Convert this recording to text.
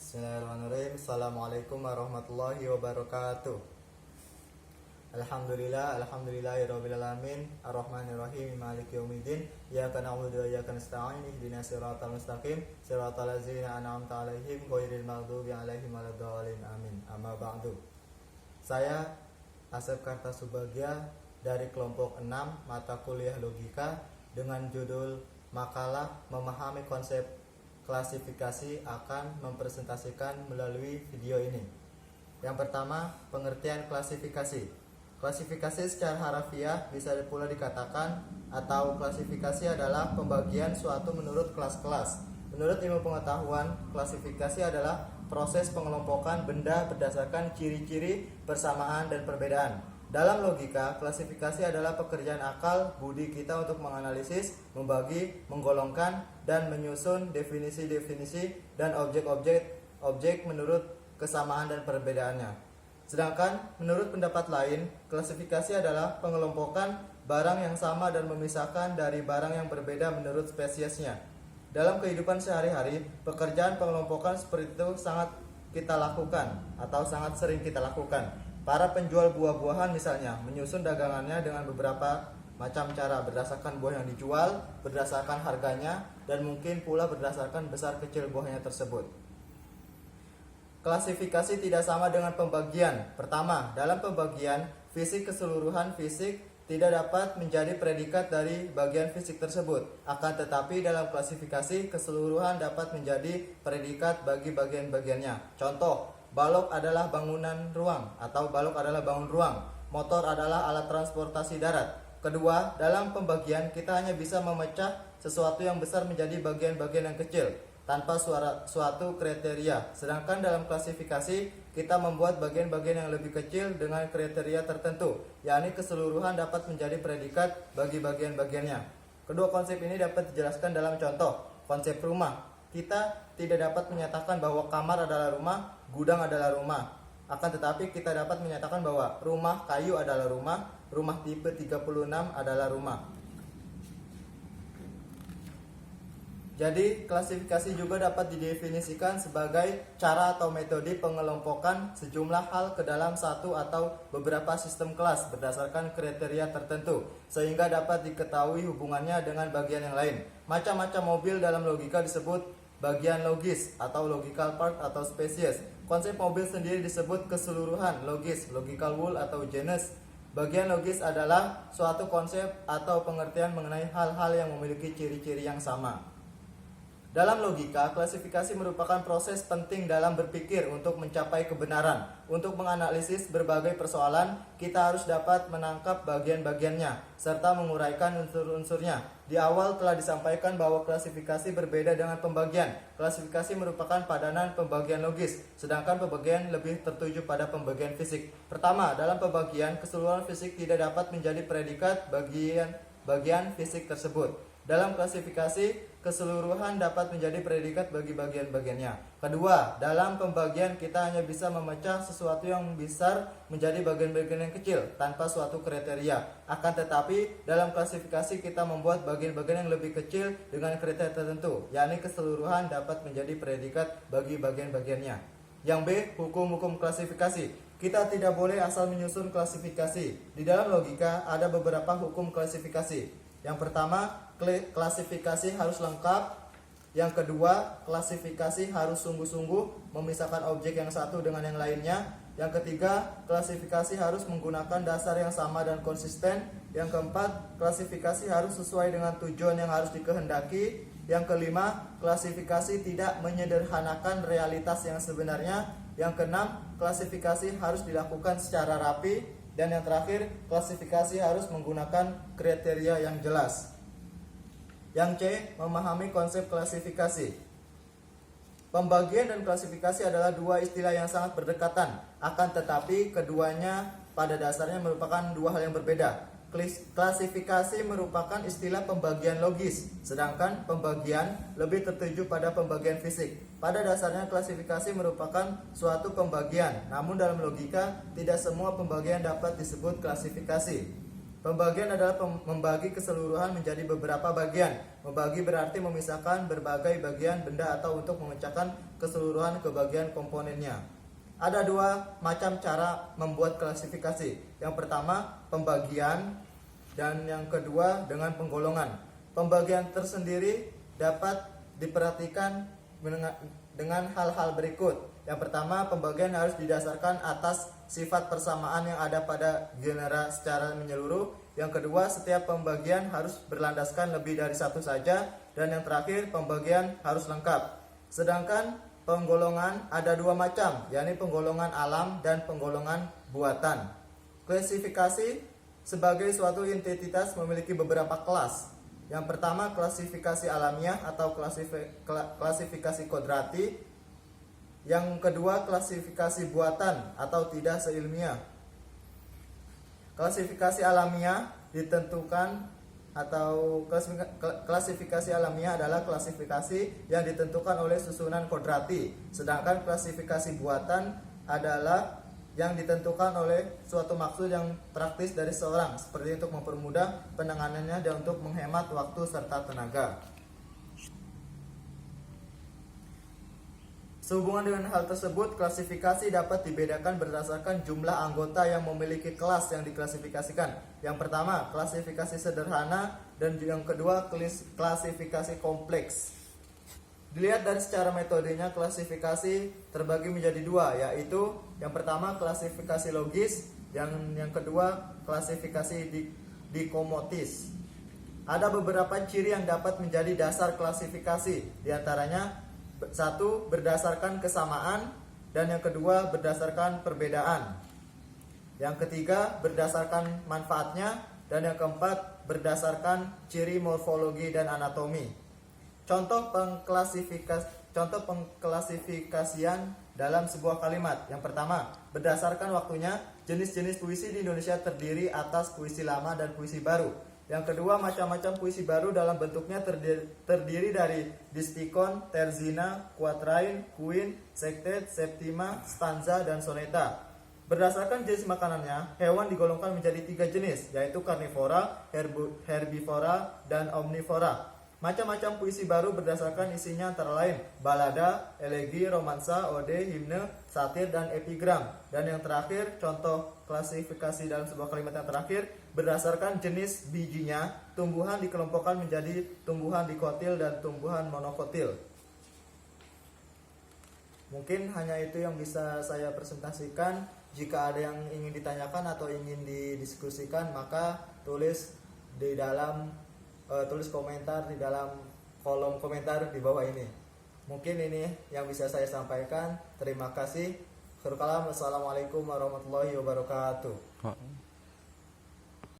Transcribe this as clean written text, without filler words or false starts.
Bismillahirrahmanirrahim. Assalamualaikum warahmatullahi wabarakatuh. Alhamdulillahirabbil alamin, arrahmanirrahim, maliki yaumiddin. Iyyaka na'budu wa iyyaka nasta'in, ihdinas siratal mustaqim, siratal ladzina an'amta 'alaihim ghairil maghdubi 'alaihim waladdallin. Amin. Amma ba'du. Saya Asep Kartasubagya dari kelompok 6 mata kuliah logika dengan judul makalah memahami konsep klasifikasi akan mempresentasikan melalui video ini. Yang pertama, pengertian klasifikasi. Klasifikasi secara harafiah bisa pula dikatakan atau klasifikasi adalah pembagian suatu menurut kelas-kelas. Menurut ilmu pengetahuan, klasifikasi adalah proses pengelompokan benda berdasarkan ciri-ciri, persamaan, dan perbedaan. Dalam logika, klasifikasi adalah pekerjaan akal budi kita untuk menganalisis, membagi, menggolongkan, dan menyusun definisi-definisi dan objek menurut kesamaan dan perbedaannya. Sedangkan menurut pendapat lain, klasifikasi adalah pengelompokan barang yang sama dan memisahkan dari barang yang berbeda menurut spesiesnya. Dalam kehidupan sehari-hari, pekerjaan pengelompokan seperti itu sangat kita lakukan atau sangat sering kita lakukan. Para penjual buah-buahan misalnya menyusun dagangannya dengan beberapa macam cara berdasarkan buah yang dijual, berdasarkan harganya, dan mungkin pula berdasarkan besar kecil buahnya tersebut. Klasifikasi tidak sama dengan pembagian. Pertama, dalam pembagian, fisik keseluruhan fisik tidak dapat menjadi predikat dari bagian fisik tersebut. Akan tetapi dalam klasifikasi, keseluruhan dapat menjadi predikat bagi bagian-bagiannya. Contoh, balok adalah bangunan ruang atau balok adalah bangun ruang. Motor adalah alat transportasi darat. Kedua, dalam pembagian kita hanya bisa memecah sesuatu yang besar menjadi bagian-bagian yang kecil tanpa suatu kriteria. Sedangkan dalam klasifikasi kita membuat bagian-bagian yang lebih kecil dengan kriteria tertentu, yakni keseluruhan dapat menjadi predikat bagi bagian-bagiannya. Kedua konsep ini dapat dijelaskan dalam contoh. Konsep rumah. Kita tidak dapat menyatakan bahwa kamar adalah rumah, gudang adalah rumah. Akan tetapi kita dapat menyatakan bahwa rumah kayu adalah rumah tipe 36 adalah rumah. Jadi, klasifikasi juga dapat didefinisikan sebagai cara atau metode pengelompokan sejumlah hal ke dalam satu atau beberapa sistem kelas berdasarkan kriteria tertentu, sehingga dapat diketahui hubungannya dengan bagian yang lain. Macam-macam mobil dalam logika disebut bagian logis atau logical part atau spesies. Konsep mobil sendiri disebut keseluruhan logis, logical whole atau genus. Bagian logis adalah suatu konsep atau pengertian mengenai hal-hal yang memiliki ciri-ciri yang sama. Dalam logika, klasifikasi merupakan proses penting dalam berpikir untuk mencapai kebenaran. Untuk menganalisis berbagai persoalan, kita harus dapat menangkap bagian-bagiannya serta menguraikan unsur-unsurnya. Di awal telah disampaikan bahwa klasifikasi berbeda dengan pembagian. Klasifikasi merupakan padanan pembagian logis, sedangkan pembagian lebih tertuju pada pembagian fisik. Pertama, dalam pembagian, keseluruhan fisik tidak dapat menjadi predikat bagian fisik tersebut. Dalam klasifikasi, keseluruhan dapat menjadi predikat bagi bagian-bagiannya. Kedua, dalam pembagian kita hanya bisa memecah sesuatu yang besar menjadi bagian-bagian yang kecil tanpa suatu kriteria. Akan tetapi, dalam klasifikasi kita membuat bagian-bagian yang lebih kecil dengan kriteria tertentu, yakni keseluruhan dapat menjadi predikat bagi bagian-bagiannya. Yang B, hukum-hukum klasifikasi. Kita tidak boleh asal menyusun klasifikasi. Di dalam logika ada beberapa hukum klasifikasi. Yang pertama, klasifikasi harus lengkap. Yang kedua, klasifikasi harus sungguh-sungguh memisahkan objek yang satu dengan yang lainnya. Yang ketiga, klasifikasi harus menggunakan dasar yang sama dan konsisten. Yang keempat, klasifikasi harus sesuai dengan tujuan yang harus dikehendaki. Yang kelima, klasifikasi tidak menyederhanakan realitas yang sebenarnya. Yang keenam, klasifikasi harus dilakukan secara rapi. Dan yang terakhir, klasifikasi harus menggunakan kriteria yang jelas. Yang C, memahami konsep klasifikasi. Pembagian dan klasifikasi adalah dua istilah yang sangat berdekatan. Akan tetapi keduanya pada dasarnya merupakan dua hal yang berbeda. Klasifikasi merupakan istilah pembagian logis, sedangkan pembagian lebih tertuju pada pembagian fisik. Pada dasarnya klasifikasi merupakan suatu pembagian, namun dalam logika tidak semua pembagian dapat disebut klasifikasi. Pembagian adalah membagi keseluruhan menjadi beberapa bagian. Membagi berarti memisahkan berbagai bagian benda atau untuk memecahkan keseluruhan kebagian komponennya. Ada dua macam cara membuat klasifikasi. Yang pertama, pembagian, dan yang kedua dengan penggolongan. Pembagian tersendiri dapat diperhatikan dengan hal-hal berikut. Yang pertama, pembagian harus didasarkan atas sifat persamaan yang ada pada genera secara menyeluruh. Yang kedua, setiap pembagian harus berlandaskan lebih dari satu saja. Dan yang terakhir, pembagian harus lengkap. Sedangkan penggolongan ada dua macam, yakni penggolongan alam dan penggolongan buatan. Klasifikasi sebagai suatu entitas memiliki beberapa kelas. Yang pertama, klasifikasi alamiah atau klasifikasi kodrati. Yang kedua, klasifikasi buatan atau tidak seilmiah. Klasifikasi alamiah ditentukan atau klasifikasi alamiah adalah klasifikasi yang ditentukan oleh susunan kodrati. Sedangkan klasifikasi buatan adalah yang ditentukan oleh suatu maksud yang praktis dari seorang, seperti untuk mempermudah penanganannya dan untuk menghemat waktu serta tenaga. Sehubungan dengan hal tersebut, klasifikasi dapat dibedakan berdasarkan jumlah anggota yang memiliki kelas yang diklasifikasikan. Yang pertama, klasifikasi sederhana, dan yang kedua, klasifikasi kompleks. Dilihat dari secara metodenya, klasifikasi terbagi menjadi dua, yaitu yang pertama klasifikasi logis, yang kedua klasifikasi dikomotis. Ada beberapa ciri yang dapat menjadi dasar klasifikasi, diantaranya satu, berdasarkan kesamaan, dan yang kedua berdasarkan perbedaan. Yang ketiga, berdasarkan manfaatnya, dan yang keempat berdasarkan ciri morfologi dan anatomi. Contoh pengklasifikasian dalam sebuah kalimat. Yang pertama, berdasarkan waktunya, jenis-jenis puisi di Indonesia terdiri atas puisi lama dan puisi baru. Yang kedua, macam-macam puisi baru dalam bentuknya terdiri dari distikon, terzina, kuatrain, kuin, sektet, septima, stanza, dan soneta. Berdasarkan jenis makanannya, hewan digolongkan menjadi 3 jenis, yaitu karnivora, herbivora, dan omnivora. Macam-macam puisi baru berdasarkan isinya antara lain balada, elegi, romansa, ode, himne, satir, dan epigram. Dan yang terakhir, contoh klasifikasi dalam sebuah kalimat yang terakhir, berdasarkan jenis bijinya, tumbuhan dikelompokkan menjadi tumbuhan dikotil dan tumbuhan monokotil. Mungkin hanya itu yang bisa saya presentasikan. Jika ada yang ingin ditanyakan atau ingin didiskusikan, maka tulis komentar di dalam kolom komentar di bawah ini. Mungkin ini yang bisa saya sampaikan. Terima kasih. Assalamualaikum warahmatullahi wabarakatuh.